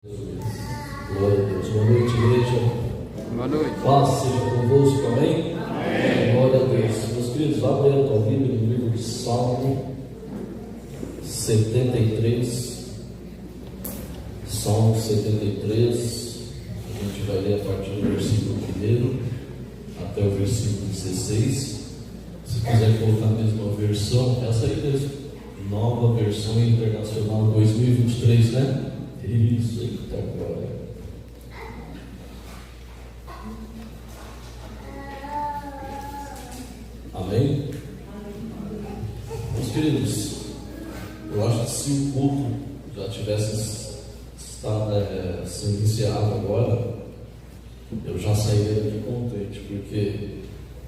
Glória a Deus. Boa noite, igreja. Boa noite. Paz seja convosco, amém? Amém. Glória a Deus. Meus queridos, abra aí a tua Bíblia no livro de Salmo 73. Salmo 73. A gente vai ler a partir do versículo 1 até o versículo 16. Se quiser colocar a mesma versão, essa aí mesmo. Nova versão internacional 2023, né? Isso aí que está agora. Amém? Meus queridos, eu acho que se o culto já tivesse sendo iniciado agora, eu já sairia daqui contente, porque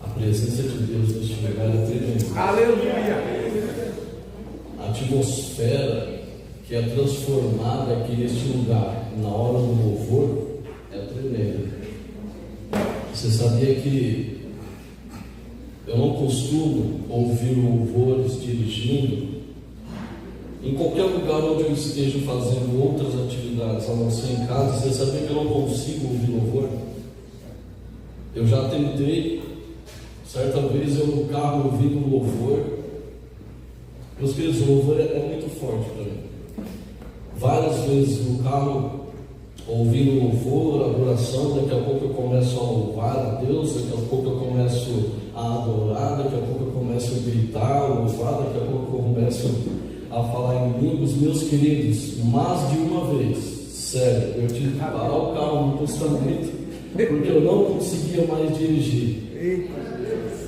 a presença de Deus neste lugar é tremenda. Aleluia! A atmosfera que é transformada aqui neste lugar, na hora do louvor, é tremenda. Você sabia que eu não costumo ouvir louvores dirigindo? Em qualquer lugar onde eu esteja fazendo outras atividades, a não ser em casa, você sabia que eu não consigo ouvir louvor? Eu já tentei, certa vez eu no carro ouvindo louvor. Meus queridos, o louvor é muito forte para mim. Várias vezes no carro, ouvindo louvor, adoração, daqui a pouco eu começo a louvar a Deus, daqui a pouco eu começo a adorar, daqui a pouco eu começo a gritar, louvar, daqui a pouco eu começo a falar em línguas. Meus queridos, mais de uma vez, sério, eu tive que parar o carro no postamento, porque eu não conseguia mais dirigir,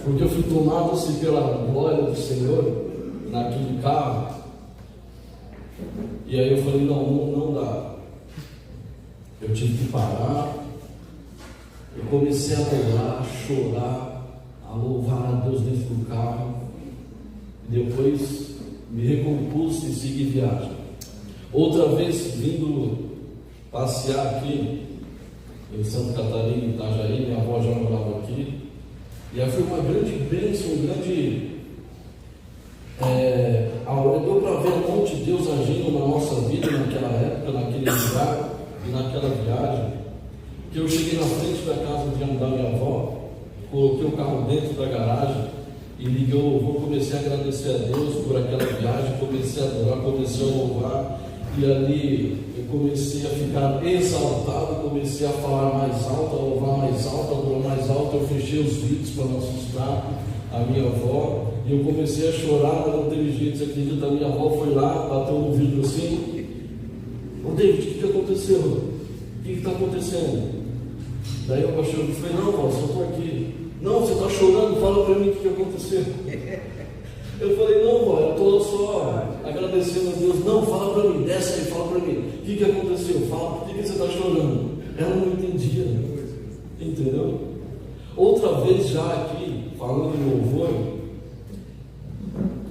porque eu fui tomado assim pela glória do Senhor naquele carro. E aí eu falei, não dá. Eu tive que parar. Eu comecei a orar, a chorar, a louvar a Deus dentro do carro. E depois me recompus e segui viagem. Outra vez, vindo passear aqui em Santa Catarina, em Itajaí, minha avó já morava aqui. E aí foi uma grande bênção, deu para ver a mão de Deus agindo na nossa vida naquela época, naquele lugar e naquela viagem. Que eu cheguei na frente da casa de da minha avó, coloquei o carro dentro da garagem e liguei o louvor, comecei a agradecer a Deus por aquela viagem, comecei a adorar, comecei a louvar, e ali eu comecei a ficar exaltado, comecei a falar mais alto, a louvar mais alto, a adorar mais alto. Eu fechei os vidros para não assustar a minha avó, e eu comecei a chorar, não teve jeito. Você acredita? A minha avó foi lá, bateu no vidro assim: ô David, o que aconteceu? O que está acontecendo? Daí eu baixei e falei: não, vó, só estou aqui. Não, você está chorando, fala para mim o que aconteceu. Eu falei: não, vó, eu estou só agradecendo a Deus. Não, fala para mim, desce aí, fala para mim o que aconteceu, fala, por que você está chorando? Ela não entendia, entendeu? Outra vez já aqui, falando em louvor,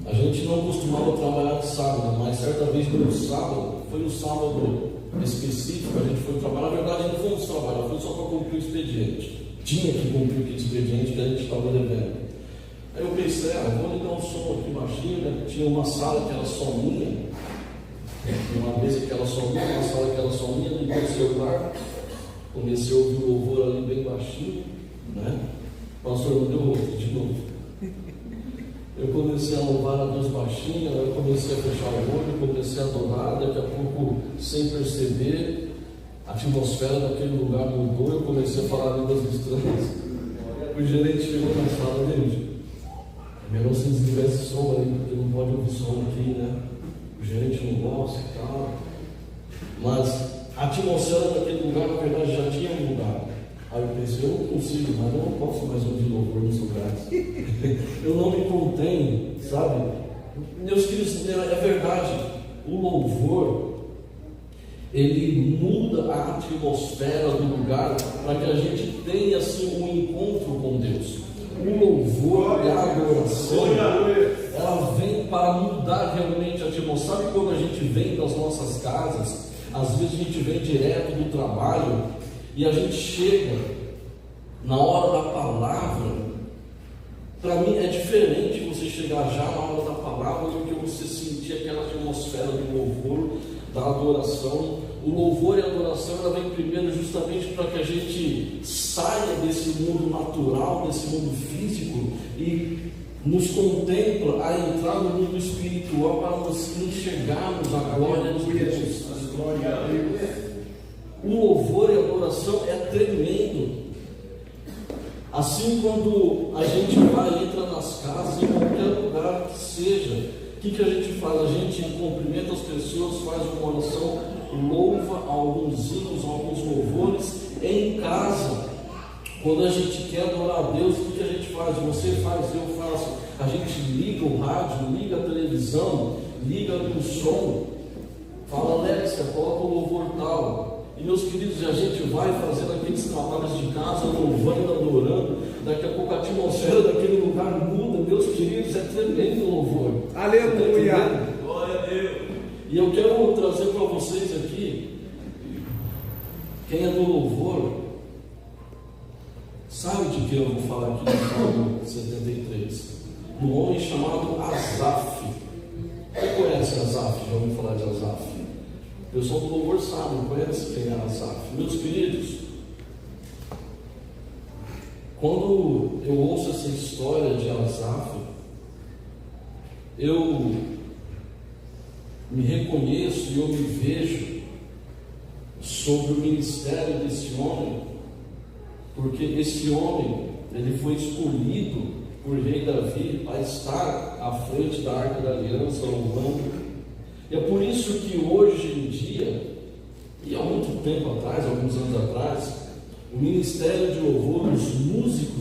a gente não costumava trabalhar de sábado, mas certa vez no sábado, foi um sábado específico, a gente foi trabalhar. Na verdade não fomos trabalhar, foi só para cumprir o expediente. Tinha que cumprir aquele expediente que a gente estava devendo. Aí eu pensei: vou ligar um som aqui baixinho, né? Tinha uma sala que era só minha, uma mesa que era só minha, uma sala que era só minha. Liguei o celular, comecei a ouvir o louvor ali bem baixinho, né? O pastor me deu outro de novo. Eu comecei a louvar a Deus baixinho, eu comecei a fechar o olho, comecei a adorar. Daqui a pouco, sem perceber, a atmosfera daquele lugar mudou. Eu comecei a falar línguas estranhas. O gerente chegou na sala dele: é melhor você desligar esse som aí, porque não pode ouvir som aqui, né? O gerente não gosta e tal. Mas a atmosfera daquele lugar, na verdade, já tinha mudado. Aí eu pensei: eu não consigo, mas eu não posso mais ouvir louvor nos lugares. Eu não me contenho, sabe? Meus queridos, é verdade. O louvor, ele muda a atmosfera do lugar para que a gente tenha assim um encontro com Deus. O louvor e a adoração, ela vem para mudar realmente a atmosfera. Sabe quando a gente vem das nossas casas, às vezes a gente vem direto do trabalho e a gente chega na hora da palavra. Para mim é diferente você chegar já na hora da palavra do que você sentir aquela atmosfera do louvor, da adoração. O louvor e a adoração, ela vem primeiro justamente para que a gente saia desse mundo natural, desse mundo físico, e nos contempla a entrar no mundo espiritual para nós enxergarmos a glória de Deus. O louvor e a adoração é tremendo. Assim, quando a gente vai, entra nas casas, em qualquer lugar que seja, o que a gente faz? A gente cumprimenta as pessoas, faz uma oração, louva alguns hinos, alguns louvores em casa. Quando a gente quer adorar a Deus, o que a gente faz? Você faz, eu faço. A gente liga o rádio, liga a televisão, liga o som, fala, Alexia, coloca o louvor tal. E meus queridos, a gente vai fazendo aqueles trabalhos de casa, louvando, adorando. Daqui a pouco a atmosfera daquele lugar muda, meus queridos, é tremendo o louvor. Aleluia! Glória a Deus! E eu quero trazer para vocês aqui, quem é do louvor, sabe de que eu vou falar aqui no Salmo 73? Um homem chamado Asaf. Quem conhece Asaf? Já ouviu falar de Asaf? O pessoal do louvor sabe, não conhece quem é Asaf. Meus queridos, quando eu ouço essa história de Asaf, eu me reconheço e eu me vejo sobre o ministério desse homem, porque esse homem, ele foi escolhido por rei Davi para estar à frente da Arca da Aliança, louvando. E é por isso que hoje em dia, e há muito tempo atrás, alguns anos atrás, o ministério de louvor, os músicos,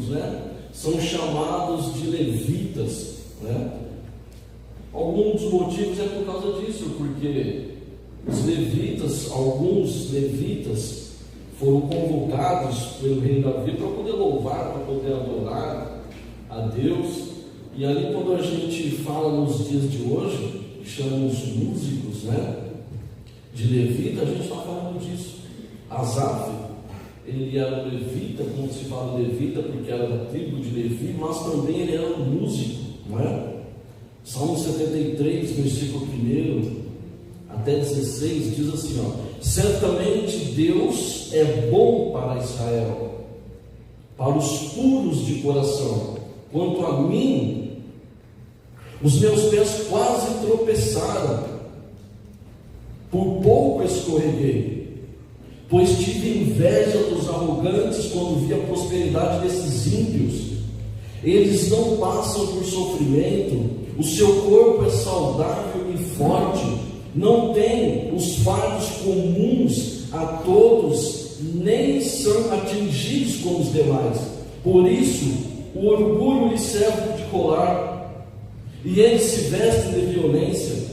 são chamados de levitas, Alguns dos motivos é por causa disso, porque os levitas, alguns levitas foram convocados pelo rei Davi para poder louvar, para poder adorar a Deus. E ali, quando a gente fala nos dias de hoje, chama os músicos, de levita, a gente está falando disso. Asaf, ele era levita, como se fala levita, porque era da tribo de Levi, mas também ele era um músico, Salmo 73, versículo 1 até 16, diz assim, certamente Deus é bom para Israel, para os puros de coração. Quanto a mim, os meus pés quase tropeçaram, por pouco escorreguei, pois tive inveja dos arrogantes quando vi a prosperidade desses ímpios. Eles não passam por sofrimento, o seu corpo é saudável e forte, não tem os fardos comuns a todos, nem são atingidos como os demais. Por isso, o orgulho lhe serve de colar, e eles se vestem de violência.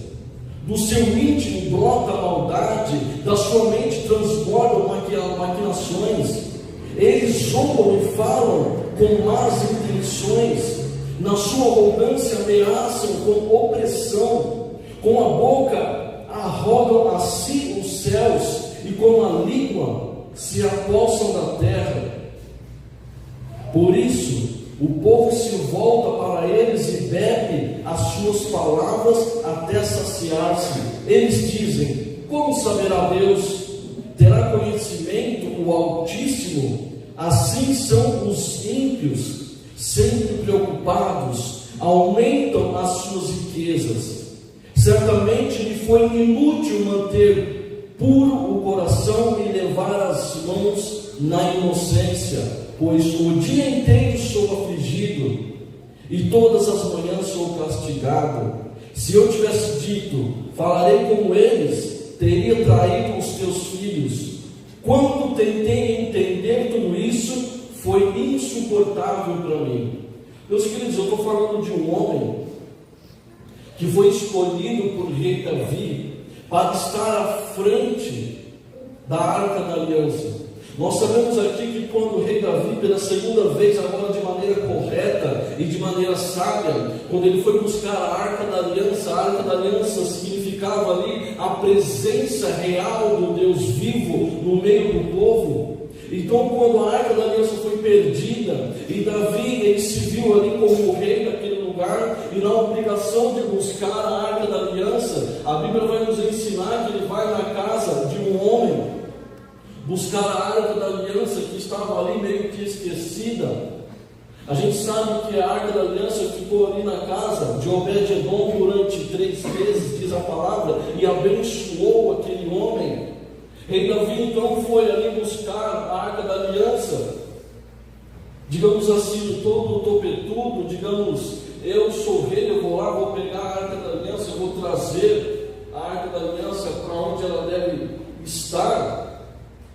Do seu íntimo brota a maldade, da sua mente transbordam maquinações. Eles zombam e falam com más intenções, na sua arrogância ameaçam com opressão, com a boca arrogam a si os céus, e com a língua se apossam da terra. Por isso, o povo se volta para eles e bebe as suas palavras até saciar-se. Eles dizem: como saberá Deus? Terá conhecimento o Altíssimo? Assim são os ímpios, sempre preocupados, aumentam as suas riquezas. Certamente lhe foi inútil manter puro o coração e levar as mãos na inocência, pois o dia inteiro sou afligido e todas as manhãs sou castigado. Se eu tivesse dito, falarei como eles, teria traído os teus filhos. Quando tentei entender tudo isso, foi insuportável para mim. Meus queridos, eu estou falando de um homem que foi escolhido por rei Davi para estar à frente da Arca da Aliança. Nós sabemos aqui que quando o rei Davi, pela segunda vez, agora de maneira correta e de maneira sábia, quando ele foi buscar a Arca da Aliança significava ali a presença real do Deus vivo no meio do povo. Então, quando a Arca da Aliança foi perdida, e Davi, ele se viu ali como o rei daquele lugar, lugar, e na obrigação de buscar a Arca da Aliança, a Bíblia vai nos ensinar que ele vai na casa de um homem buscar a Arca da Aliança que estava ali meio que esquecida. A gente sabe que a Arca da Aliança ficou ali na casa de Obed-Edom durante 3 meses, diz a palavra, e abençoou aquele homem. Rei Davi então foi ali buscar a Arca da Aliança, digamos assim, todo topetudo, digamos, eu sou rei, eu vou lá, vou pegar a Arca da Aliança, eu vou trazer a Arca da Aliança para onde ela deve estar.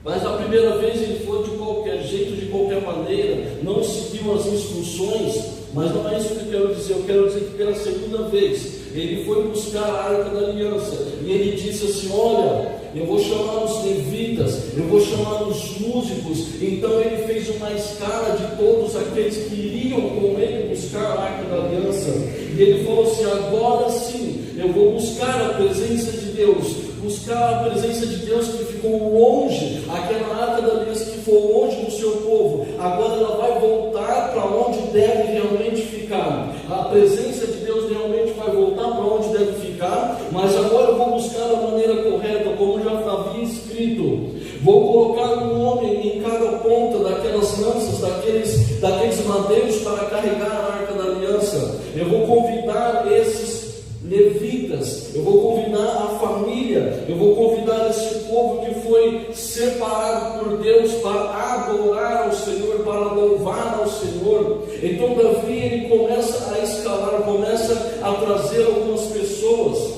Mas a primeira vez ele foi de qualquer jeito, de qualquer maneira, não seguiu as instruções, mas não é isso que eu quero dizer. Eu quero dizer que pela segunda vez ele foi buscar a Arca da Aliança, e ele disse assim: olha, eu vou chamar os levitas, eu vou chamar os músicos. Então ele fez uma escala de todos aqueles que iriam com ele buscar a Arca da Aliança, e ele falou assim: agora sim, eu vou buscar a presença de Deus, buscar a presença de Deus que ficou longe, aquela Arca da Aliança que ficou longe do seu povo, agora ela vai voltar para onde deve realmente ficar. A presença de Deus realmente vai voltar para onde deve ficar, mas agora eu vou buscar da maneira correta, como já havia escrito. Vou colocar um homem em cada ponta daquelas lanças, daqueles madeiros para carregar a Arca da Aliança. Eu vou convidar esses levitas, eu vou convidar a família, eu vou convidar esse povo que foi separado por Deus para adorar ao Senhor, para louvar ao Senhor. Então Davi, ele começa a escalar, começa a trazer algumas pessoas,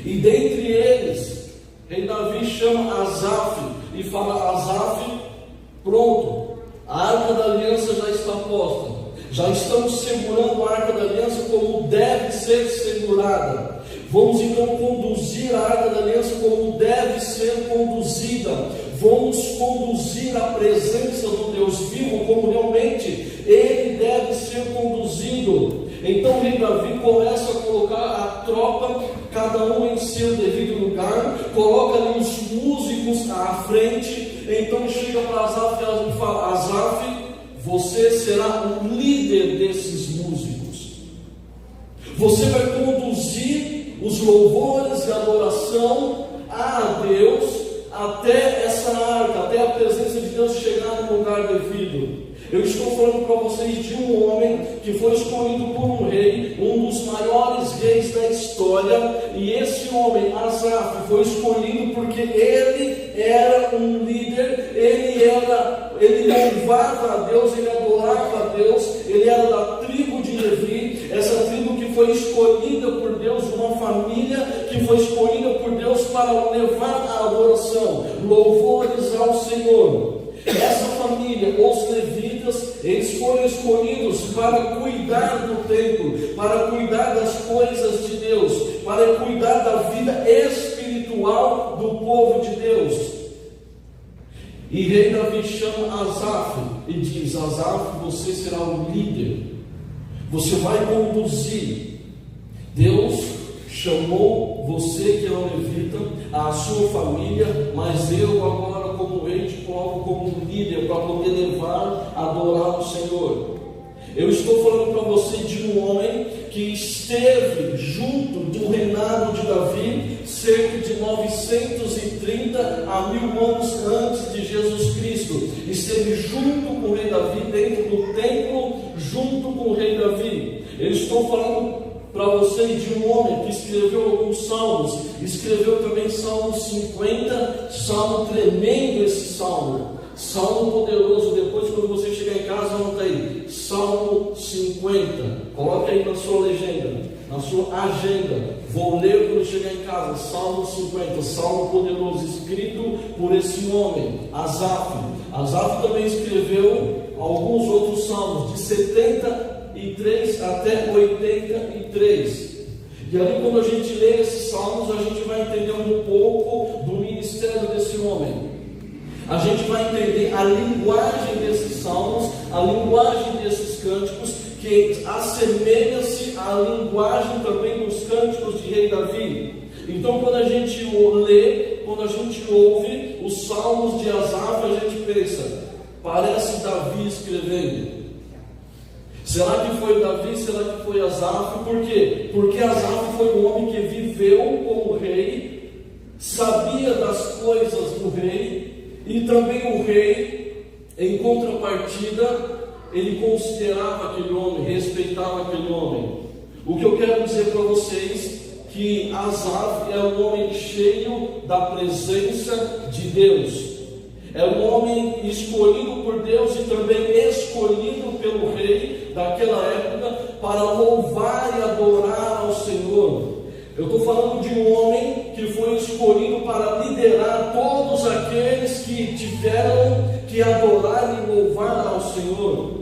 e dentre eles, rei Davi chama Asaf e fala: Asaf, pronto, a Arca da Aliança já está posta. Já estamos segurando a Arca da Aliança como deve ser segurada. Vamos então conduzir a Arca da Aliança como deve ser conduzida. Vamos conduzir a presença do Deus vivo como realmente ele deve ser conduzido. Então o rei Davi começa a colocar a tropa, cada um em seu devido lugar, coloca ali os músicos à frente. Então chega para Asaf e fala: Asaf, você será o líder desses músicos. Você vai conduzir os louvores e a adoração a Deus até essa arca, até a presença de Deus chegar no lugar devido. Eu estou falando para vocês de um homem que foi escolhido por um rei, um dos maiores reis da história, e esse homem, Asaf, foi escolhido porque ele era um líder, ele louvava a Deus, ele adorava a Deus, ele era da tribo de Levi, essa tribo que foi escolhida por Deus, uma família que foi escolhida por Deus para levar a adoração, louvores ao Senhor. Essa família, os levitas, eles foram escolhidos para cuidar do templo, para cuidar das coisas de Deus, para cuidar da vida espiritual do povo de Deus. E rei Davi chama Asaf e diz: Asaf, você será o líder, você vai conduzir. Deus chamou você, que é um levita, a sua família, mas eu agora, como rei, te coloco como líder para poder levar, adorar o Senhor. Eu estou falando para você de um homem que esteve junto do reinado de Davi cerca de 930 a 1000 anos antes de Jesus Cristo. Esteve junto com o rei Davi, dentro do templo, junto com o rei Davi. Eu estou falando para vocês de um homem que escreveu alguns salmos, escreveu também Salmo 50, salmo tremendo esse salmo, salmo poderoso. Depois, quando você chegar em casa, anota aí, Salmo 50, coloque aí na sua legenda, na sua agenda, vou ler quando chegar em casa, Salmo 50, salmo poderoso, escrito por esse homem, Asaf. Asaf também escreveu alguns outros salmos, de 73 até 83. E ali, quando a gente lê esses salmos, a gente vai entender um pouco do ministério desse homem. A gente vai entender a linguagem desses salmos, a linguagem desses cânticos, que assemelha-se à linguagem também dos cânticos de rei Davi. Então, quando a gente lê, quando a gente ouve os salmos de Asaf, a gente pensa: parece Davi escrevendo. Será que foi Davi? Será que foi Asaf? Por quê? Porque Asaf foi um homem que viveu com o rei, sabia das coisas do rei, e também o rei, em contrapartida, ele considerava aquele homem, respeitava aquele homem. O que eu quero dizer para vocês, que Asaf é um homem cheio da presença de Deus. É um homem escolhido por Deus e também escolhido pelo rei daquela época para louvar e adorar ao Senhor. Eu estou falando de um homem que foi escolhido para liderar todos aqueles que tiveram que adorar e louvar ao Senhor.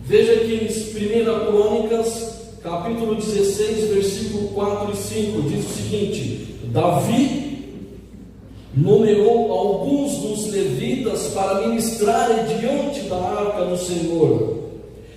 Veja que em 1 Crônicas, capítulo 16, versículo 4 e 5, diz o seguinte: Davi nomeou alguns dos levitas para ministrarem diante da arca do Senhor,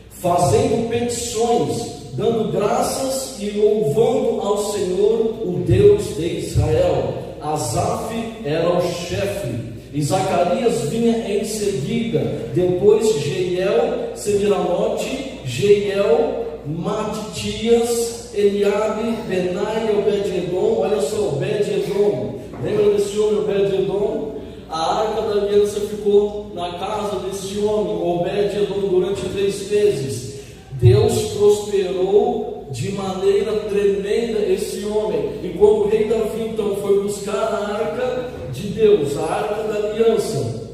fazendo petições, dando graças e louvando ao Senhor, o Deus de Israel. Asaf era o chefe, e Zacarias vinha em seguida, depois Jeiel, Semiramote, Jeiel, Matitias, Eliabe, Benai e Obed-edom. Olha só, Obed-edom. Lembra desse homem, Obed-edom? A arca da aliança ficou na casa desse homem, Obed-edom, durante 3 meses. Deus prosperou de maneira tremenda esse homem. E quando o rei Davi então foi buscar a arca de Deus, a arca da aliança,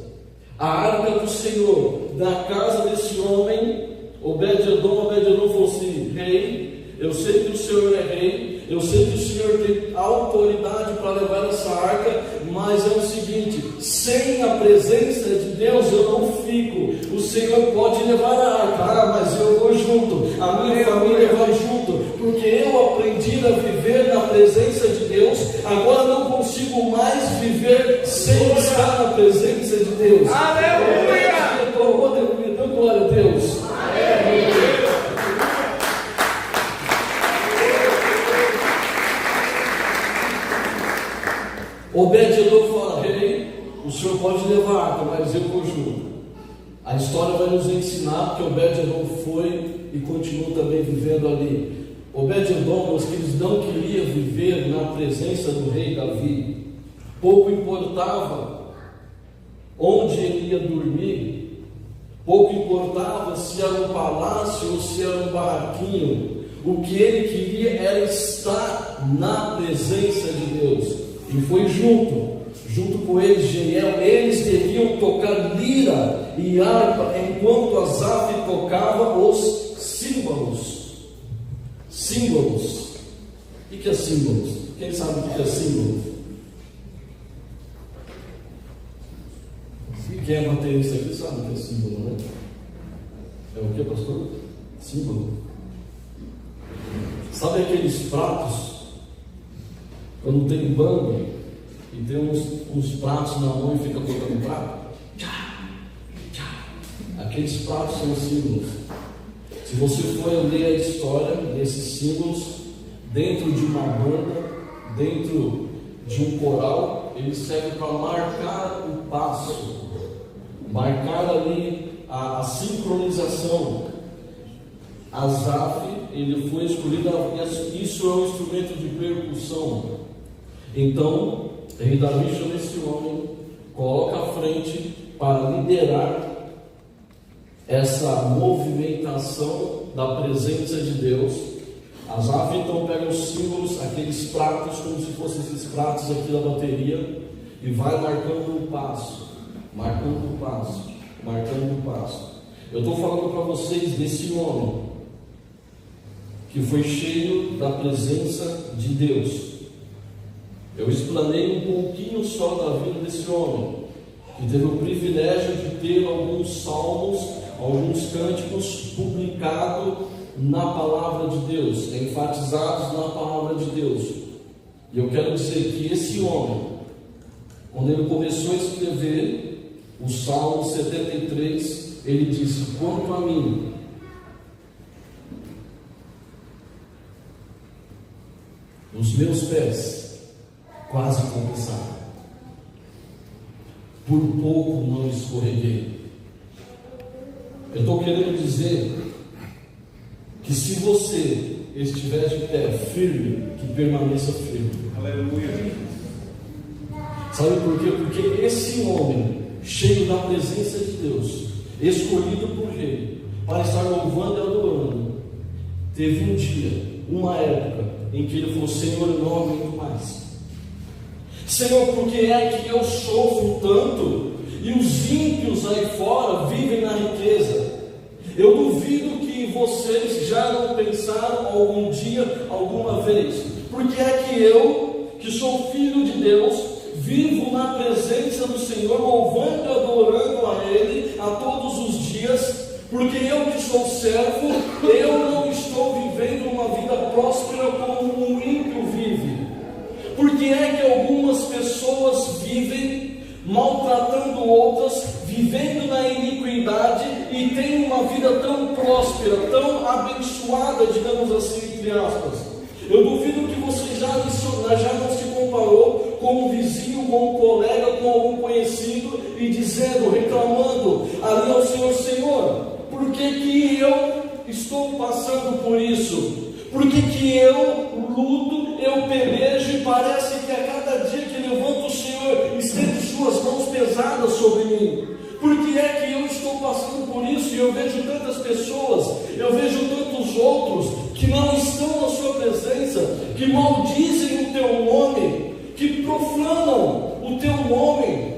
a arca do Senhor, da casa desse homem, Obed-edom falou assim: rei, eu sei que o Senhor é rei, eu sei que o Senhor tem autoridade para levar essa arca, mas é o seguinte: sem a presença de Deus eu não fico. O Senhor pode levar a arca, mas eu vou junto, a minha família vai junto, porque eu aprendi a viver na presença de Deus. Agora não consigo mais viver sem estar na presença de Deus. Aleluia! Dê glória a Deus. Obed-edom fala: rei, o senhor pode levar a arca, mas eu vou junto. A história vai nos ensinar que Obed-edom foi e continuou também vivendo ali. Obed-edom, meus queridos, não queria viver na presença do rei Davi. Pouco importava onde ele ia dormir, pouco importava se era um palácio ou se era um barraquinho. O que ele queria era estar na presença de Deus. E foi junto com eles, Jeiel. Eles deviam tocar lira e harpa, enquanto Asaf tocava os símbolos. Símbolos. O que é símbolos? Quem sabe o que é símbolo? Quem é baterista aqui sabe o que é símbolo, né? É o que, pastor? Símbolo. Sabe aqueles pratos? Quando tem banda e tem uns pratos na mão e fica tocando prato, aqueles pratos são símbolos. Se você for ler a história desses símbolos, dentro de uma banda, dentro de um coral, eles servem para marcar o passo, marcar ali a sincronização. Asaf, ele foi escolhido, isso é um instrumento de percussão. Então, rei Davi chama esse homem, coloca à frente para liderar essa movimentação da presença de Deus. Asaf então pega os símbolos, aqueles pratos, como se fossem esses pratos aqui da bateria, e vai marcando o passo, marcando o passo, marcando o passo. Eu estou falando para vocês desse homem que foi cheio da presença de Deus. Eu explanei um pouquinho só da vida desse homem, que teve o privilégio de ter alguns salmos, alguns cânticos publicados na palavra de Deus, enfatizados na palavra de Deus. E eu quero dizer que esse homem, quando ele começou a escrever o Salmo 73, ele disse: quanto a mim, os meus pés quase tropeçaram, por pouco não escorreguei. Eu estou querendo dizer que se você estiver de pé firme, que permaneça firme. Aleluia. Sabe por quê? Porque esse homem, cheio da presença de Deus, escolhido por Ele, para estar louvando e adorando, teve um dia, uma época, em que ele falou: Senhor, eu não aguento mais. Senhor, por que é que eu sofro tanto e os ímpios aí fora vivem na riqueza? Eu duvido que vocês já não pensaram algum dia, alguma vez, por que é que eu, que sou filho de Deus, vivo na presença do Senhor, louvando e adorando a Ele a todos os dias? Porque eu que sou servo, eu não estou vivendo uma vida próspera como um ímpio vive. Por que é que algumas pessoas vivem maltratando outras, vivendo na iniquidade e têm uma vida tão próspera, tão abençoada, digamos assim, entre aspas? Eu duvido que você já não se comparou com um vizinho, com um colega, com algum conhecido e dizendo, reclamando ali ao Senhor: Senhor, por que eu estou passando por isso? Por que eu luto, eu pelejo e parece que a cada dia que levanto o Senhor estende suas mãos pesadas sobre mim? Por que é que eu estou passando por isso e eu vejo tantas pessoas, eu vejo tantos outros que não estão na sua presença, que maldizem o teu nome, que profanam o teu nome,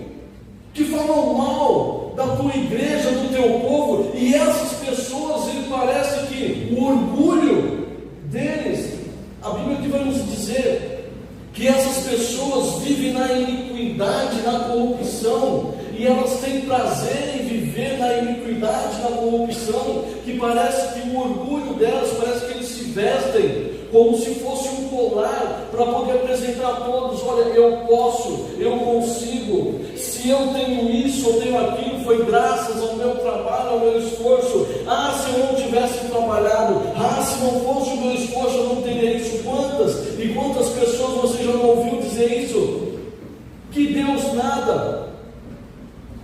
que falam mal da tua igreja, do teu povo, e essas pessoas, ele parece que o orgulho deles, a Bíblia que vai nos dizer que essas pessoas vivem na iniquidade, na corrupção, e elas têm prazer em viver na iniquidade, na corrupção, que parece que o orgulho delas, parece que eles se vestem como se fosse um colar, para poder apresentar a todos: olha, eu posso, eu consigo, se eu tenho isso, eu tenho aquilo, foi graças ao meu trabalho, ao meu esforço. Se eu não tivesse trabalhado, se não fosse o meu esforço, eu não teria isso. Quantas e quantas pessoas você já não ouviu dizer isso? Que Deus nada.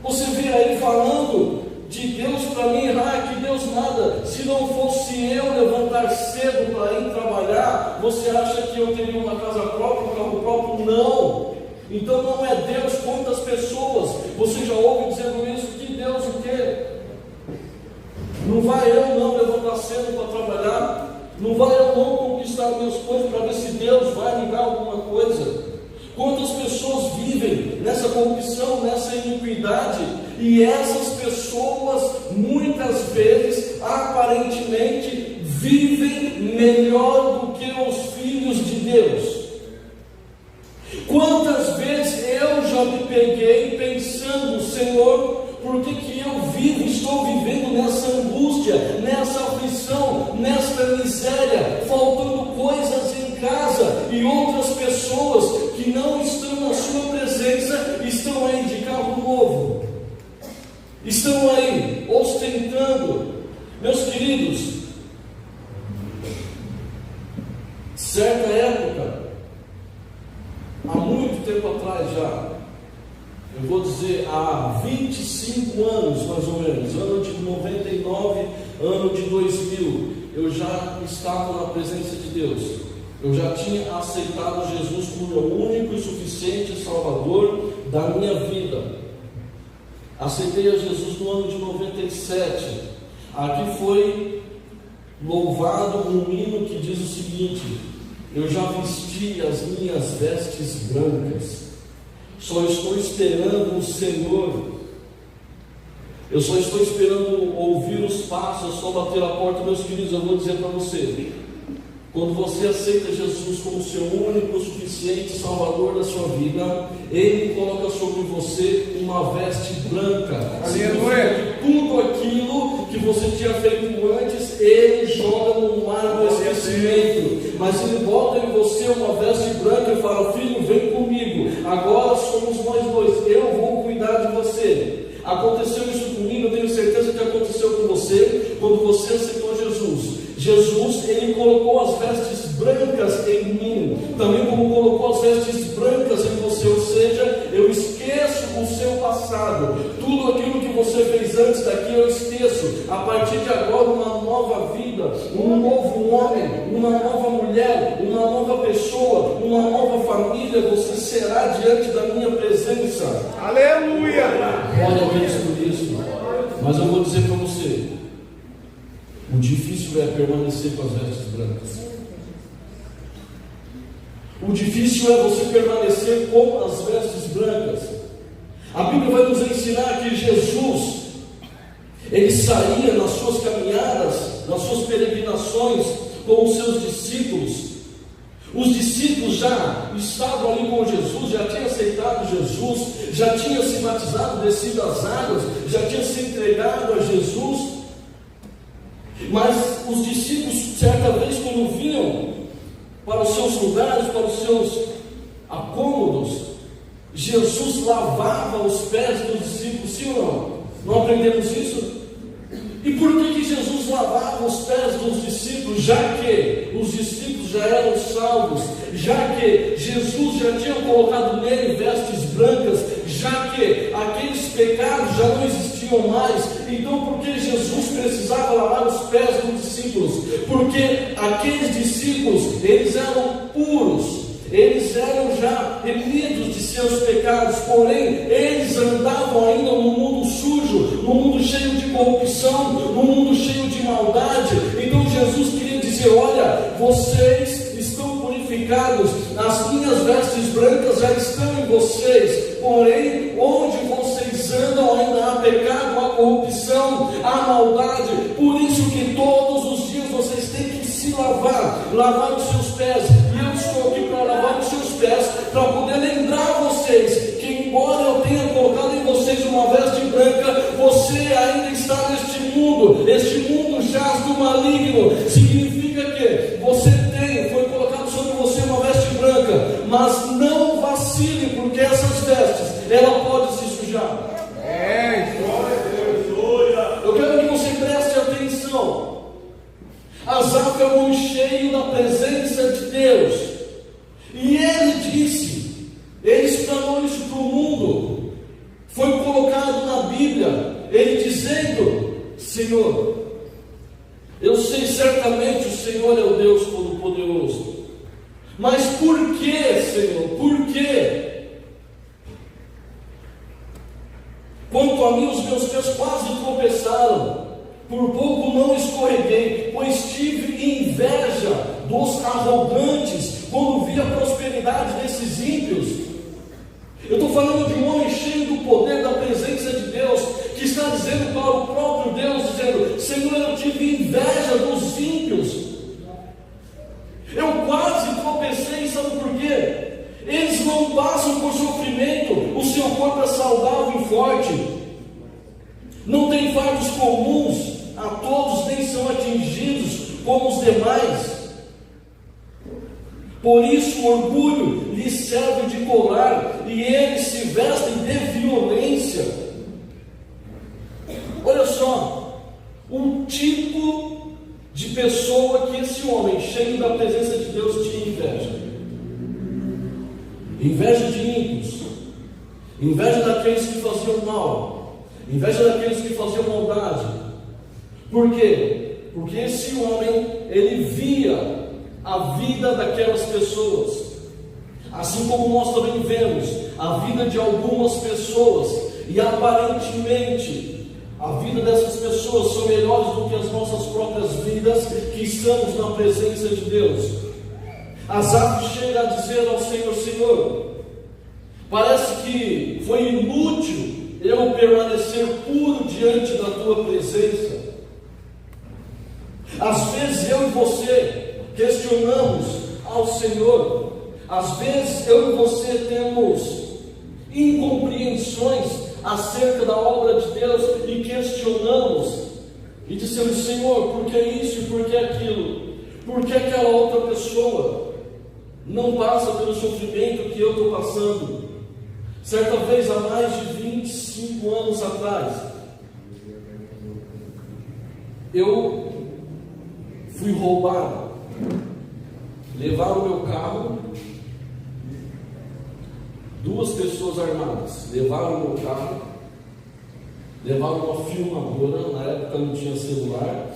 Você vê aí falando de Deus para mim, que Deus nada. Se não fosse eu levantar cedo para ir trabalhar, você acha que eu teria uma casa própria, um carro próprio? Não. Então não é Deus. Quantas pessoas você já ouve dizendo isso? Que Deus o quê? Não vai eu não levantar cedo para trabalhar? Não vai eu não conquistar meus coisas para ver se Deus vai me dar alguma coisa? Quantas pessoas vivem nessa corrupção, nessa iniquidade, e essas pessoas muitas vezes, aparentemente, vivem melhor do que os filhos de Deus. Quantas vezes eu já me peguei pensando: Senhor, por que eu vivo, estou vivendo nessa angústia, nessa aflição, nesta miséria, faltando coisas em casa, e outras pessoas que não estão na sua presença estão aí de carro novo, estão aí ostentando. Meus queridos, certa época, há muito tempo atrás já, eu vou dizer há 25 anos mais ou menos, ano de 99, ano de 2000, eu já estava na presença de Deus. Eu já tinha aceitado Jesus como meu único e suficiente Salvador da minha vida. Aceitei a Jesus no ano de 97. Aqui foi louvado um hino que diz o seguinte: eu já vesti as minhas vestes brancas, só estou esperando o Senhor. Eu só estou esperando ouvir os passos, só bater a porta. Meus queridos, eu vou dizer para você: quando você aceita Jesus como seu único, suficiente Salvador da sua vida, Ele coloca sobre você uma veste branca. Aleluia! Tudo aquilo que você tinha feito antes, Ele joga no mar do esquecimento. Mas Ele bota em você uma veste branca e fala: filho, vem comigo. Agora somos nós dois. Eu vou cuidar de você. Aconteceu isso comigo, eu tenho certeza que aconteceu com você, quando você aceitou Jesus. Jesus, Ele colocou as vestes brancas em mim, também como colocou as vestes brancas em você, ou seja, eu esqueço o seu passado, tudo aquilo que você fez fez antes daqui eu esqueço. A partir de agora, uma nova vida, um novo homem, uma nova mulher, uma nova pessoa, uma nova família, você será diante da minha presença. Aleluia! Glória a Deus por isso. Mas eu vou dizer para você, o difícil é permanecer com as vestes brancas. O difícil é você permanecer com as vestes brancas. A Bíblia vai nos ensinar que Jesus, ele saía nas suas caminhadas, nas suas peregrinações com os seus discípulos. Os discípulos já estavam ali com Jesus, já tinham aceitado Jesus, já tinham se batizado, descido as águas, já tinham se entregado a Jesus. Mas os discípulos, certa vez, quando vinham para os seus lugares, para os seus acômodos, Jesus lavava os pés dos discípulos, sim ou não? Não aprendemos isso? E por que Jesus lavava os pés dos discípulos? Já que os discípulos já eram salvos, já que Jesus já tinha colocado nele vestes brancas, já que aqueles pecados já não existiam mais, então por que Jesus precisava lavar os pés dos discípulos? Porque aqueles discípulos, eles eram puros, eles eram já remidos de seus pecados, porém eles andavam ainda no mundo sujo, no mundo cheio de corrupção, no mundo cheio de maldade. Então Jesus queria dizer: olha, vocês estão purificados, as minhas vestes brancas já estão em vocês, porém onde vocês andam ainda há pecado, há corrupção, há maldade. Por isso que todos os dias vocês têm que se lavar os seus pés. E eu estou aqui para lavar os seus pés, para poder lembrar vocês que, embora eu tenha colocado em vocês uma veste branca, você ainda está neste mundo. Este mundo jaz do maligno. Significa que você foi colocado sobre você uma veste branca, mas não vacile, porque essas vestes, ela pode se sujar. Eu quero que você preste atenção. Asaf é um cheio da presença de Deus, e ele disse, ele explanou isso para o mundo, foi colocado na Bíblia, ele dizendo: Senhor, eu sei certamente o Senhor é o Deus Todo-Poderoso, mas por que, Senhor, por que? Quanto a mim, os meus pés quase tropeçaram, por pouco não escorreguei, pois tive inveja dos arrogantes quando vi a prosperidade desses ímpios. Eu estou falando de um homem cheio do poder da presença de Deus, que está dizendo para o próprio Deus, dizendo: Senhor, eu tive inveja dos ímpios, eu quase tropecei. Sabe por quê? Eles não passam por sofrimento, o seu corpo é saudável e forte, não tem fardos comuns a todos, nem são atingidos como os demais. Por isso o orgulho lhes serve de colar, e eles se vestem de violência. Olha só, um tipo de pessoa que esse homem, cheio da presença de Deus, tinha inveja. Inveja de ímpios, inveja daqueles que faziam mal, inveja daqueles que faziam maldade. Por quê? Porque esse homem, ele via a vida daquelas pessoas, assim como nós também vemos a vida de algumas pessoas, e aparentemente a vida dessas pessoas são melhores do que as nossas próprias vidas, que estamos na presença de Deus. Asaf chega a dizer ao Senhor: Senhor, parece que foi inútil eu permanecer puro diante da tua presença. Às vezes eu e você questionamos ao Senhor, às vezes eu e você temos incompreensões acerca da obra de Deus e questionamos e dizemos: Senhor, por que isso e por que aquilo? Por que aquela outra pessoa não passa pelo sofrimento que eu estou passando? Certa vez, há mais de 25 anos atrás, eu fui roubado. Levaram o meu carro, duas pessoas armadas levaram o meu carro, levaram uma filmadora, na época não tinha celular,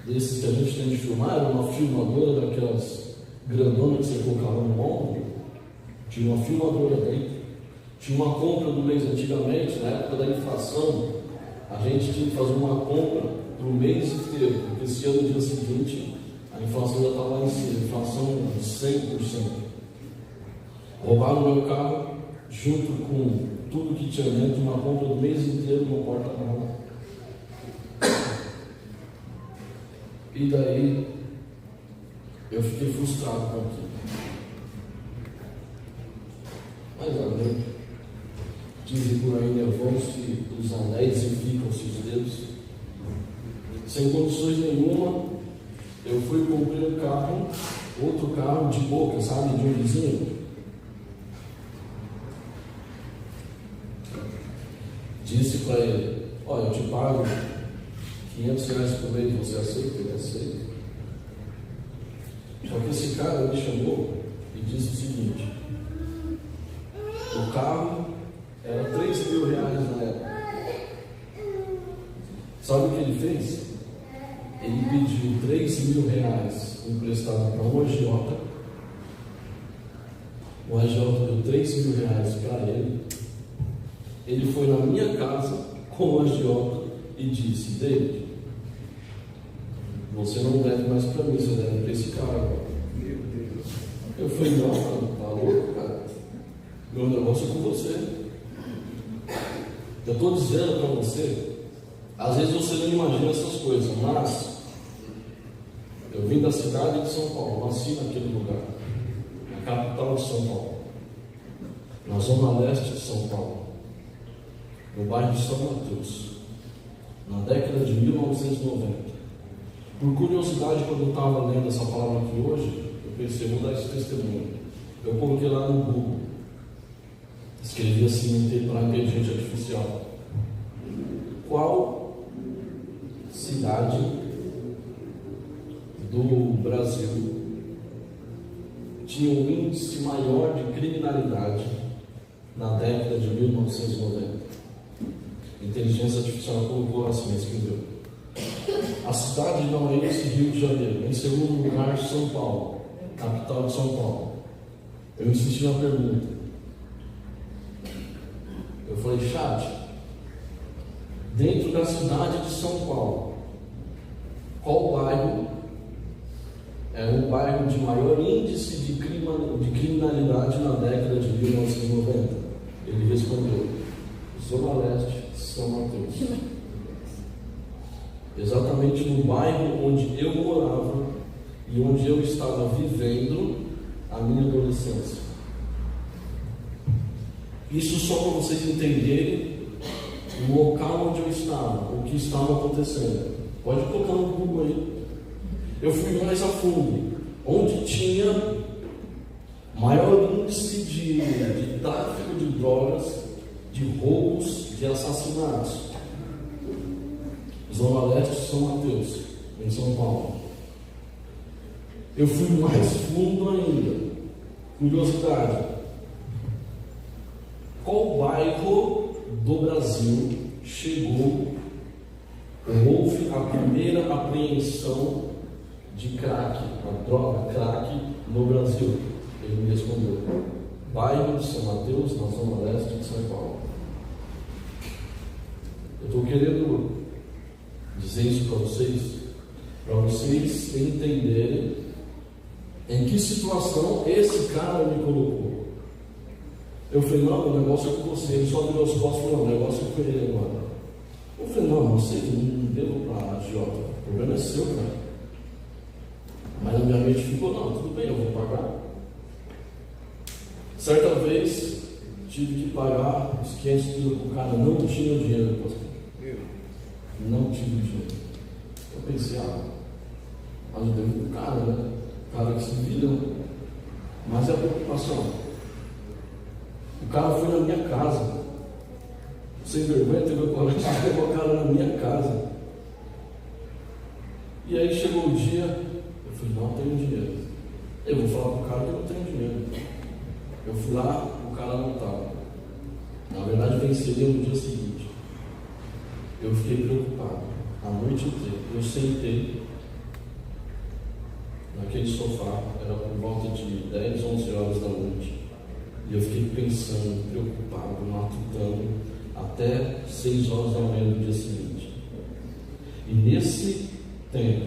desses que a gente tem de filmar, era uma filmadora daquelas grandonas que você colocava no ombro, tinha uma filmadora dentro, tinha uma compra do mês antigamente, na época da inflação, a gente tinha que fazer uma compra para o mês inteiro, porque esse ano, no dia seguinte, a inflação já estava lá em cima, inflação de 100%. Roubaram o meu carro, junto com tudo que tinha dentro, uma compra do mês inteiro no porta-malas. E daí, eu fiquei frustrado com aquilo. Mas amém. Dizem por aí, né, vão-se os anéis e ficam-se os dedos. Sem condições nenhuma, eu fui comprar um carro, outro carro de boca, sabe, de um vizinho. Disse para ele: olha, eu te pago R$500 por mês, você aceita? Ele aceita. Só que esse cara me chamou e disse o seguinte: o carro era R$3.000 na época. Sabe o que ele fez? Ele pediu R$3.000 emprestado para um agiota. O agiota deu R$3.000 para ele. Ele foi na minha casa com o agiota e disse: David, você não deve mais para mim, você deve para esse cara agora. Eu falei: não, tá louco, cara? Meu negócio é com você. Eu estou dizendo para você, às vezes você não imagina essas coisas, mas eu vim da cidade de São Paulo, nasci naquele lugar, na capital de São Paulo, na zona leste de São Paulo, no bairro de São Mateus, na década de 1990. Por curiosidade, quando eu estava lendo essa palavra aqui hoje, eu pensei: vou dar esse testemunho. Eu coloquei lá no Google, escrevi assim para inteligência artificial: qual cidade do Brasil tinha um índice maior de criminalidade na década de 1990? Inteligência artificial colocou assim, escreveu: a cidade não é esse Rio de Janeiro. Em segundo lugar, São Paulo, capital de São Paulo. Eu insisti na pergunta. Eu falei: chat, dentro da cidade de São Paulo, qual bairro é o bairro de maior índice de criminalidade na década de 1990? Ele respondeu: Zona Leste, São Mateus. Exatamente no bairro onde eu morava e onde eu estava vivendo a minha adolescência. Isso só para vocês entenderem o local onde eu estava, o que estava acontecendo. Pode colocar no Google aí. Eu fui mais a fundo, onde tinha maior índice de tráfico de drogas, de roubos, de assassinatos. Zona Leste de São Mateus, em São Paulo. Eu fui mais fundo ainda. Curiosidade: qual bairro do Brasil houve a primeira apreensão de crack, a droga crack no Brasil? Ele me respondeu: bairro de São Mateus, na Zona Leste de São Paulo. Eu estou querendo dizer isso para vocês entenderem em que situação esse cara me colocou. Eu falei: não, o negócio é com você. Ele só virou as costas e falou: não, o negócio é com ele agora. Eu falei: não sei, não devo para a agiota, o problema é seu, cara. Mas na minha mente ficou: não, tudo bem, eu vou pagar. Certa vez tive que pagar os 500 quilos para o cara, não tinha dinheiro, pastor. Não tive dinheiro. Eu pensei: mas eu devo pro cara, né? O cara que se vira. Mas é a preocupação. O cara foi na minha casa. Sem vergonha, teve a coragem de levar o cara na minha casa. E aí chegou o dia, eu falei: não tenho dinheiro. Eu vou falar pro cara que eu não tenho dinheiro. Eu fui lá, o cara não estava. Na verdade, venceria no dia seguinte. eu fiquei preocupado a noite inteira. Eu sentei naquele sofá, era por volta de 10, 11 horas da noite, e eu fiquei pensando, preocupado, matutando, até 6 horas da manhã do dia seguinte. E nesse tempo,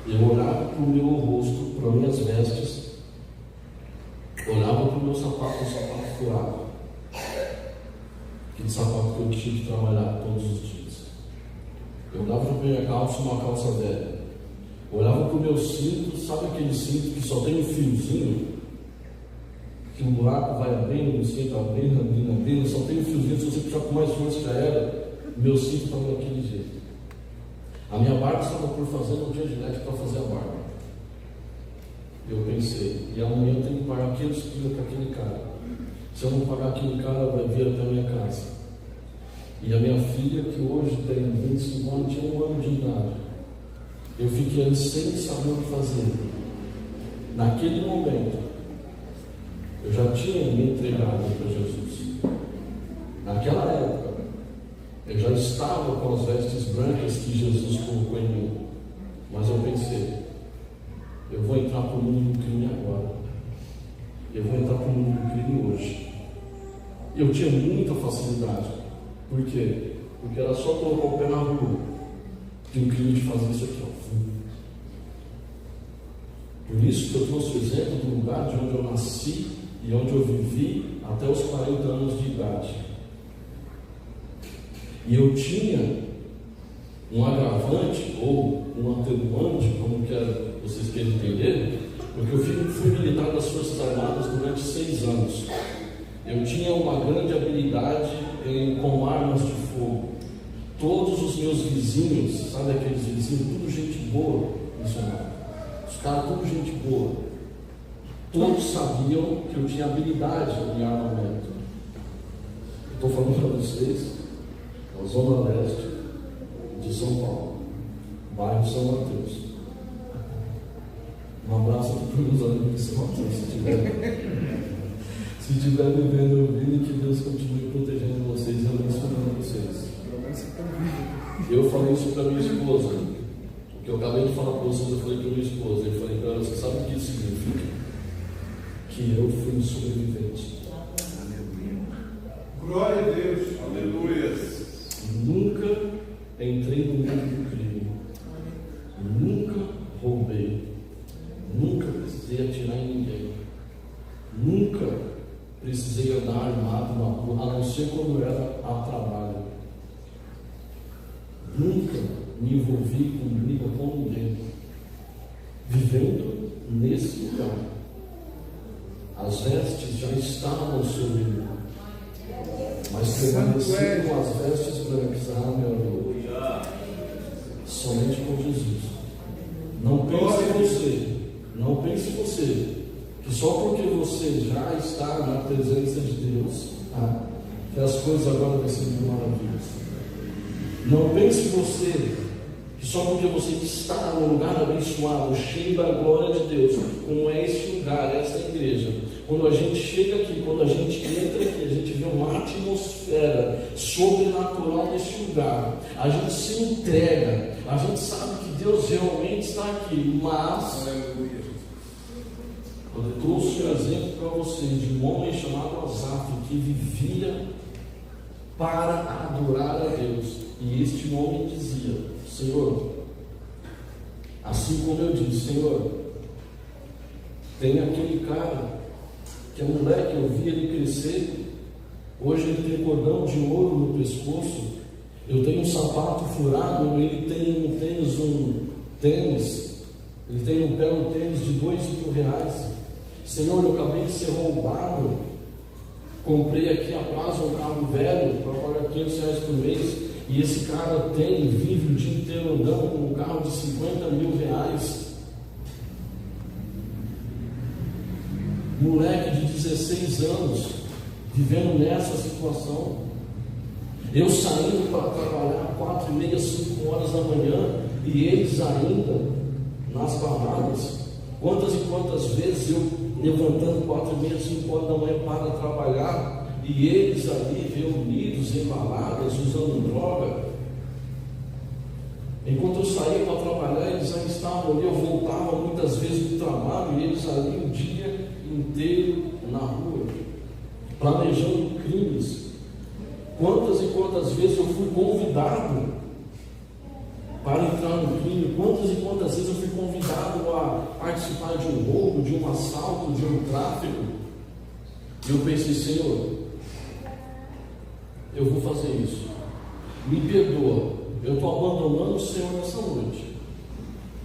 eu olhava para o meu rosto, para as minhas vestes, olhava para o meu sapato, um sapato furado, aquele sapato que eu tinha que trabalhar todos os dias. Eu olhava para a minha calça, uma calça velha. Olhava para o meu cinto, sabe aquele cinto que só tem um fiozinho? Que um buraco vai abrindo, no cinto, abrindo, só tem um fiozinho, se você puxar com mais força já era. Meu cinto estava daquele jeito. A minha barba estava por fazer no dia de Gillette para fazer a barba. Eu pensei, e amanhã eu tenho que pagar 500 quilos para aquele cara. Se eu não pagar aquele cara, vai vir até a minha casa. E a minha filha, que hoje tem 25 anos, tinha 1 ano de idade. Eu fiquei ali sem saber o que fazer. Naquele momento, eu já tinha me entregado para Jesus. Naquela época, eu já estava com as vestes brancas que Jesus colocou em mim. Mas eu pensei, eu vou entrar para o mundo do crime agora. Eu vou entrar para o mundo do crime hoje. Eu tinha muita facilidade. Por quê? Porque era só colocar o pé na rua que o crime de fazer isso aqui. Por isso que eu trouxe o exemplo do lugar de onde eu nasci e onde eu vivi até os 40 anos de idade. E eu tinha um agravante ou um atenuante, como vocês querem entender, porque eu fui militar das Forças Armadas durante 6 anos. Eu tinha uma grande habilidade com armas de fogo. Todos os meus vizinhos, sabe aqueles vizinhos, tudo gente boa, missionário. Os caras, tudo gente boa. Todos sabiam que eu tinha habilidade em armamento. Estou falando para vocês, na Zona Leste de São Paulo, bairro São Mateus. Um abraço aqui para os meus amigos de São Mateus, se estiver me vendo ouvindo, e que Deus continue protegendo vocês e abençoando vocês. Eu falei isso para minha esposa. O que eu acabei de falar para vocês, eu falei para minha esposa. Eu falei para ela, você sabe o que isso significa? Que eu fui um sobrevivente. Glória a Deus. Aleluia. Nunca entrei no mundo do crime. Nunca roubei. Nunca precisei atirar em ninguém. Nunca precisei andar armado na rua, a não ser quando era a trabalho. Nunca me envolvi com briga com ninguém. Vivendo nesse lugar, as vestes já estavam sobre mim, mas permaneciam com as vestes brancas. Ah, meu amigo, somente com Jesus. Não pense você, que só porque você já está na presença de Deus, que as coisas agora vão ser muito maravilhosas. Não pense você que só porque você está num lugar abençoado, cheio da glória de Deus, como é este lugar, esta igreja. Quando a gente chega aqui, quando a gente entra aqui, a gente vê uma atmosfera sobrenatural neste lugar. A gente se entrega, a gente sabe que Deus realmente está aqui, mas eu trouxe um exemplo para vocês de um homem chamado Asaf, que vivia para adorar a Deus. E este homem dizia: Senhor, assim como eu disse, Senhor, tem aquele cara que é moleque, eu vi ele crescer, hoje ele tem cordão de ouro no pescoço, eu tenho um sapato furado, ele tem um tênis, ele tem um belo tênis de R$2.000. Senhor, eu acabei de ser roubado, comprei aqui a prazo um carro velho para pagar R$500 por mês, e esse cara vive o dia inteiro andando com um carro de R$50.000. Moleque de 16 anos, vivendo nessa situação. Eu saindo para trabalhar 4h30, 5 horas da manhã, e eles ainda nas baladas. Quantas e quantas vezes eu levantando 4h30, 5 horas da manhã para trabalhar, e eles ali reunidos em baladas, usando droga. Enquanto eu saía para trabalhar, eles já estavam ali. Eu voltava muitas vezes do trabalho e eles ali o dia inteiro na rua, planejando crimes. Quantas e quantas vezes eu fui convidado para entrar no crime? Quantas e quantas vezes eu fui convidado a participar de um roubo, de um assalto, de um tráfico? E eu pensei, Senhor, eu vou fazer isso. Me perdoa. Eu estou abandonando o Senhor nessa noite.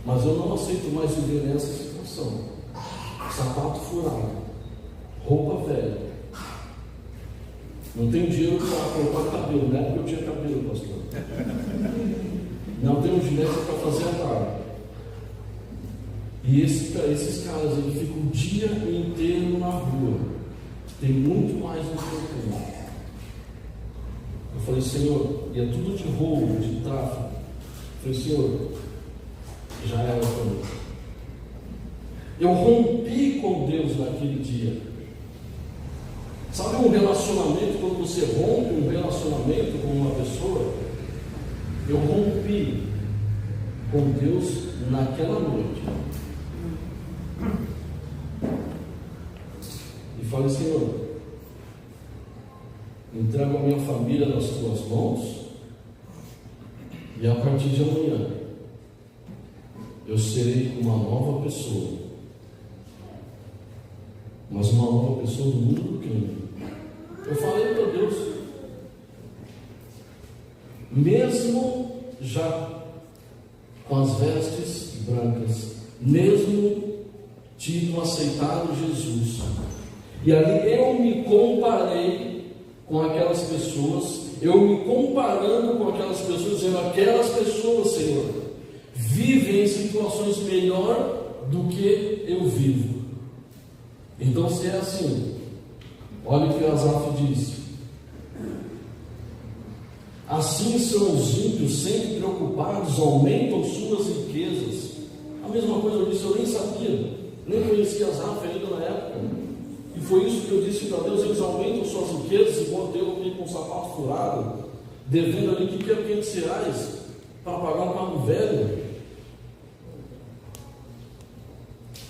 Mas eu não aceito mais viver nessa situação. Sapato furado, roupa velha. Não tenho dinheiro para cortar cabelo, né? Porque eu tinha cabelo, pastor. Não tenho dinheiro para fazer a barba. E esses caras, eles ficam o dia inteiro na rua. Tem muito mais do que eu tenho. Eu falei, Senhor, e é tudo de roubo, de tráfico. Eu falei, Senhor, já era para mim. Eu rompi com Deus naquele dia. Sabe um relacionamento, quando você rompe um relacionamento com uma pessoa? Eu rompi com Deus naquela noite. E falei, Senhor, entrego a minha família nas tuas mãos, e a partir de amanhã eu serei uma nova pessoa, mas uma nova pessoa do mundo do crime. Eu falei para Deus, mesmo já com as vestes brancas, mesmo tendo aceitado Jesus, e ali eu me comparei com aquelas pessoas, eu me comparando com aquelas pessoas, dizendo, aquelas pessoas, Senhor, vivem em situações melhor do que eu vivo. Então, se é assim, olha o que Asaf diz: assim são os ímpios, sempre preocupados, aumentam suas riquezas. A mesma coisa eu disse, eu nem sabia, nem conhecia Asaf ainda na época. E foi isso que eu disse para Deus, eles aumentam suas riquezas, enquanto eu aqui com o sapato furado, devendo ali que quer R$500 para pagar um carro velho.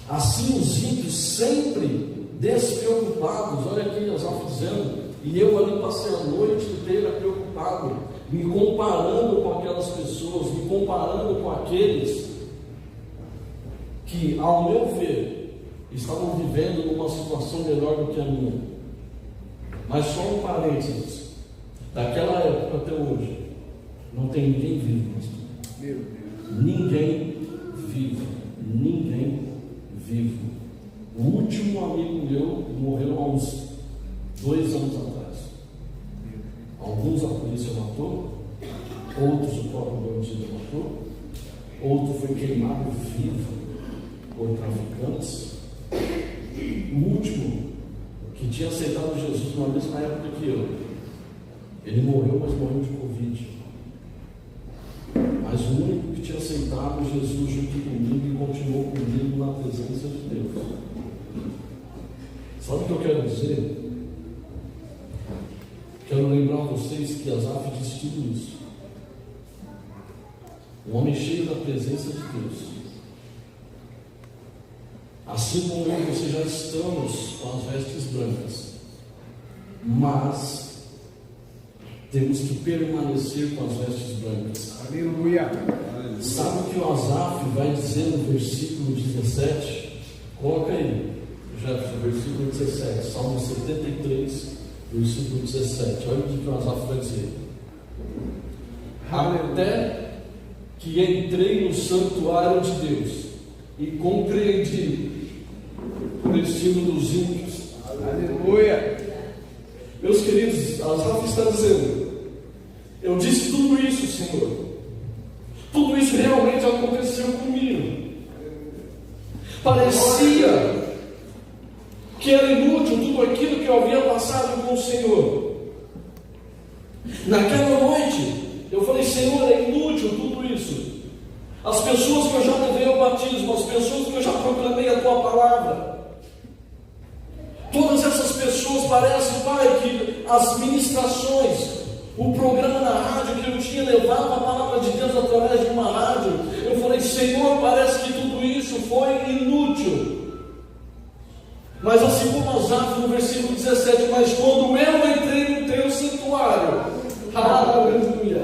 Assim os ímpios sempre despreocupados, olha aqui Asaf dizendo, e eu ali passei a noite inteira preocupado, me comparando com aquelas pessoas, me comparando com aqueles que, ao meu ver, estavam vivendo numa situação melhor do que a minha. Mas só um parênteses, daquela época até hoje, não tem ninguém vivo, pastor. Ninguém vivo, ninguém vivo. O último amigo meu morreu há uns 2 anos atrás. Alguns a polícia matou, outros o próprio bandido matou, outro foi queimado vivo por traficantes. O último, que tinha aceitado Jesus na mesma época que eu, ele morreu, mas morreu de Covid. Mas o único que tinha aceitado Jesus junto comigo e continuou comigo na presença de Deus. Sabe o que eu quero dizer? Quero lembrar a vocês que Asaf disse tudo isso. Um homem cheio da presença de Deus. Assim como eu e você já estamos com as vestes brancas, mas temos que permanecer com as vestes brancas. Aleluia! Sabe o que o Asaf vai dizer no versículo 17? Coloca aí, Jefferson, versículo 17, Salmo 73, versículo 17. Olha o que o Asaf vai dizer. Até que entrei no santuário de Deus e compreendi o destino dos ímpios. Aleluia! Meus queridos, Asaf está dizendo, eu disse tudo isso, Senhor. Tudo isso realmente aconteceu comigo. Parecia que era inútil tudo aquilo que eu havia passado com o Senhor. Naquela noite, eu falei, Senhor, é inútil tudo isso. As pessoas que eu já levei ao batismo, as pessoas que eu já proclamei a Tua palavra, todas essas pessoas, parece, Pai, que as ministrações, o programa na rádio que eu tinha, levava a palavra de Deus através de uma rádio, Senhor, parece que tudo isso foi inútil. Mas assim como Asaf no versículo 17, mas quando eu entrei no teu santuário, aleluia,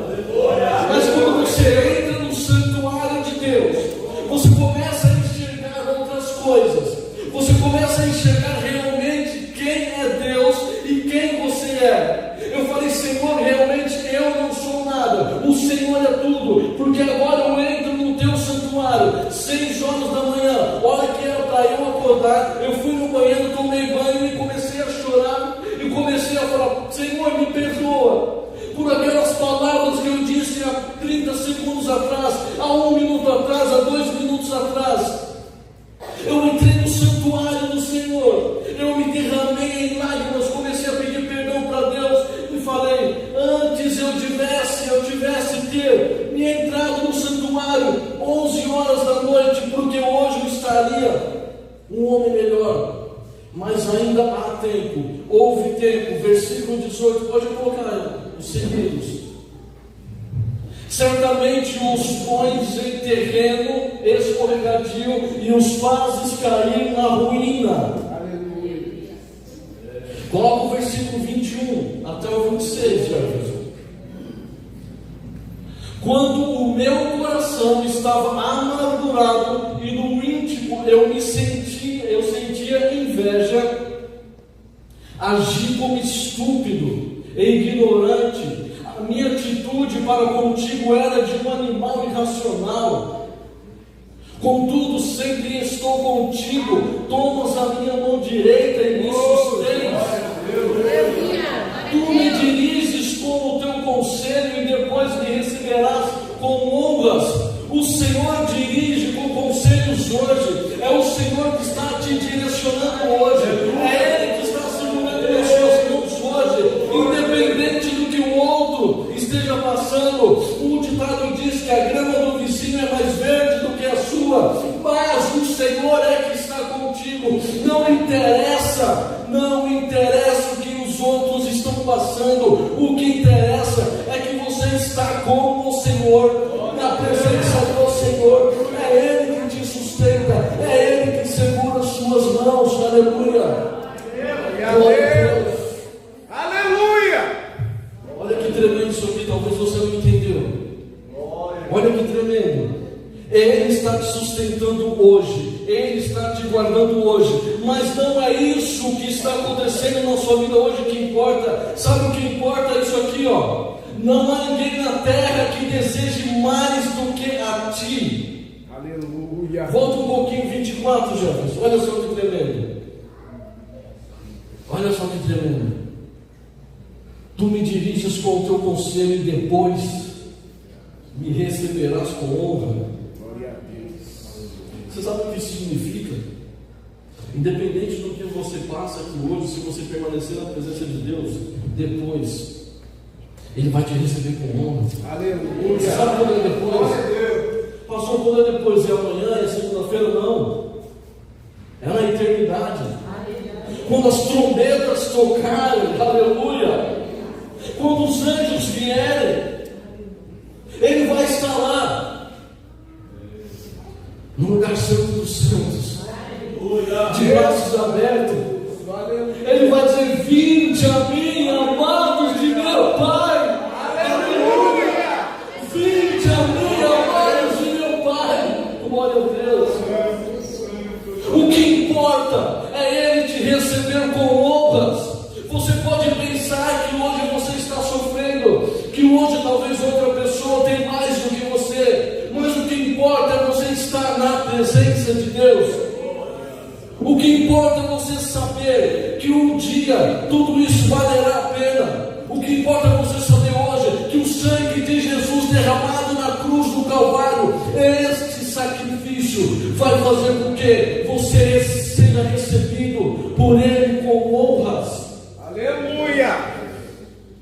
mas quando você entra no santuário de Deus, você começa a enxergar outras coisas, você começa a enxergar realmente quem é Deus e quem você é. Eu falei, Senhor, realmente eu não sou nada, o Senhor é tudo, porque agora eu entro no teu santuário, 6 horas da manhã, hora que era para eu acordar, eu fui no banheiro, tomei banho e comecei a chorar, e comecei a falar, Senhor, me perdoa, por aquelas palavras que eu disse há 30 segundos atrás, há 1 minuto atrás, há 2 minutos atrás. Eu entrei no santuário do Senhor, eu me derramei em lágrimas, comecei a pedir perdão para Deus e falei, antes eu tivesse ter me entrado no santuário 11 horas da noite, porque hoje eu estaria um homem melhor. Mas ainda há tempo, houve tempo. Versículo 18, pode colocar os seguidos. Certamente os pões em terreno escorregadio e os fazes cair na ruína. Aleluia. Coloca o versículo 21 até o 26, Jefferson. Quando o meu coração estava amargurado e no íntimo eu sentia inveja, agi como estúpido e ignorante. A minha atitude para contigo era de um animal irracional. Contudo, sempre estou contigo, tomas a minha mão direita e me sustens. Tu me diriges com o teu conselho e depois me receberás com honras. O Senhor dirige com conselhos hoje. É o Senhor que está te direcionando hoje. É Ele que está segurando nas suas mãos hoje. Independente do que o outro esteja passando. O ditado diz que a grama do vizinho é mais verde do que a sua. Mas o Senhor é que está contigo. Não interessa o que os outros estão passando. O que interessa é que você está com o Senhor. Na presença do Senhor, é Ele que te sustenta, é Ele que segura as suas mãos, aleluia. Aleluia! Olha que tremendo isso aqui, talvez você não entendeu. Olha que tremendo. Ele está te sustentando hoje, Ele está te guardando hoje, mas não é isso que está acontecendo na sua vida hoje que importa. Sabe o que importa? É isso aqui, ó. Não há ninguém na terra que deseje mais do que a ti. Aleluia. Volta um pouquinho, 24, Jefferson. Olha só que tremendo. Olha só que tremendo. Tu me diriges com o teu conselho e depois me receberás com honra. Glória a Deus. Você sabe o que isso significa? Independente do que você passa aqui hoje, se você permanecer na presença de Deus, depois Ele vai te receber com honra. Aleluia. Você sabe quando é depois? Passou quando é depois? É amanhã? É segunda-feira? Não. É na eternidade. Quando as trombetas tocarem, aleluia. Quando os anjos vierem, Ele vai estar lá, no lugar santo dos santos, de braços abertos. Ele vai dizer: vinde a mim, amados de meu Pai. Aleluia! Vinde a mim, amados de meu Pai. Glória a Deus. O que importa é Ele te receber com honras. Você pode pensar que hoje você está sofrendo, que hoje talvez outra pessoa tem mais do que você, mas o que importa é você estar na presença de Deus. O que importa é você saber que um dia tudo isso valerá a pena. O que importa é você saber hoje que o sangue de Jesus derramado na cruz do Calvário, este sacrifício vai fazer com que você seja recebido por Ele com honras. Aleluia!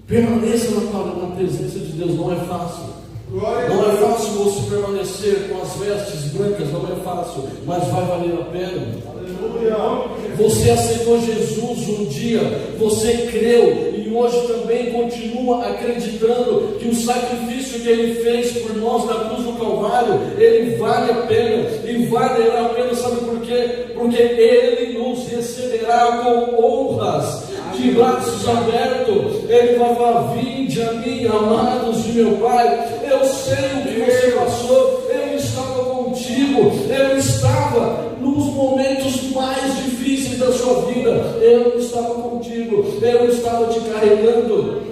Permaneça na presença de Deus, não é fácil. Não é fácil você permanecer com as vestes brancas, não é fácil, mas vai valer a pena. Você aceitou Jesus um dia, você creu e hoje também continua acreditando que o sacrifício que Ele fez por nós na cruz do Calvário, Ele vale a pena e valerá a pena, sabe por quê? Porque Ele nos receberá com honras, de braços abertos. Ele vai falar: vinde a mim, amados de meu Pai, eu sei o que você passou, eu estava contigo, eu estava nos momentos mais difíceis da sua vida, eu estava contigo, eu estava te carregando,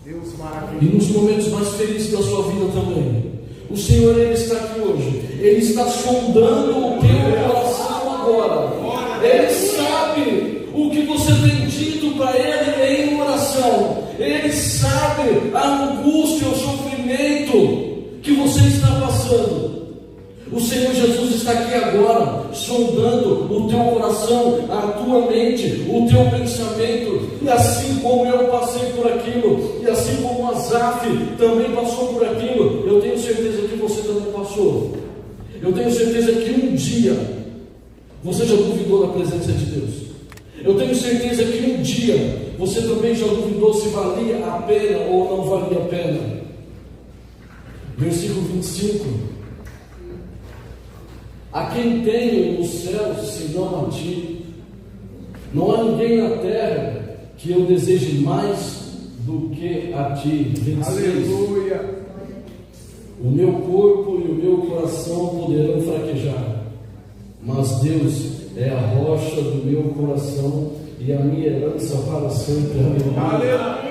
Deus maravilhoso. e nos momentos mais felizes da sua vida também. O Senhor, Ele está aqui hoje, Ele está sondando o teu coração agora, Ele sabe o que você tem dito para Ele em oração, Ele sabe a angústia, o sofrimento que você está passando. O Senhor Jesus está aqui agora, sondando o teu coração, a tua mente, o teu pensamento, e assim como eu passei por aquilo, e assim como Asaf também passou por aquilo, eu tenho certeza que você também passou. Eu tenho certeza que um dia você já duvidou da presença de Deus. Eu tenho certeza que um dia você também já duvidou se valia a pena ou não valia a pena. Versículo 25: a quem tenho nos céus senão a ti? Não há ninguém na terra que eu deseje mais do que a ti. 26. Aleluia. O meu corpo e o meu coração poderão fraquejar, mas Deus é a rocha do meu coração e a minha herança para sempre. Aleluia. Aleluia.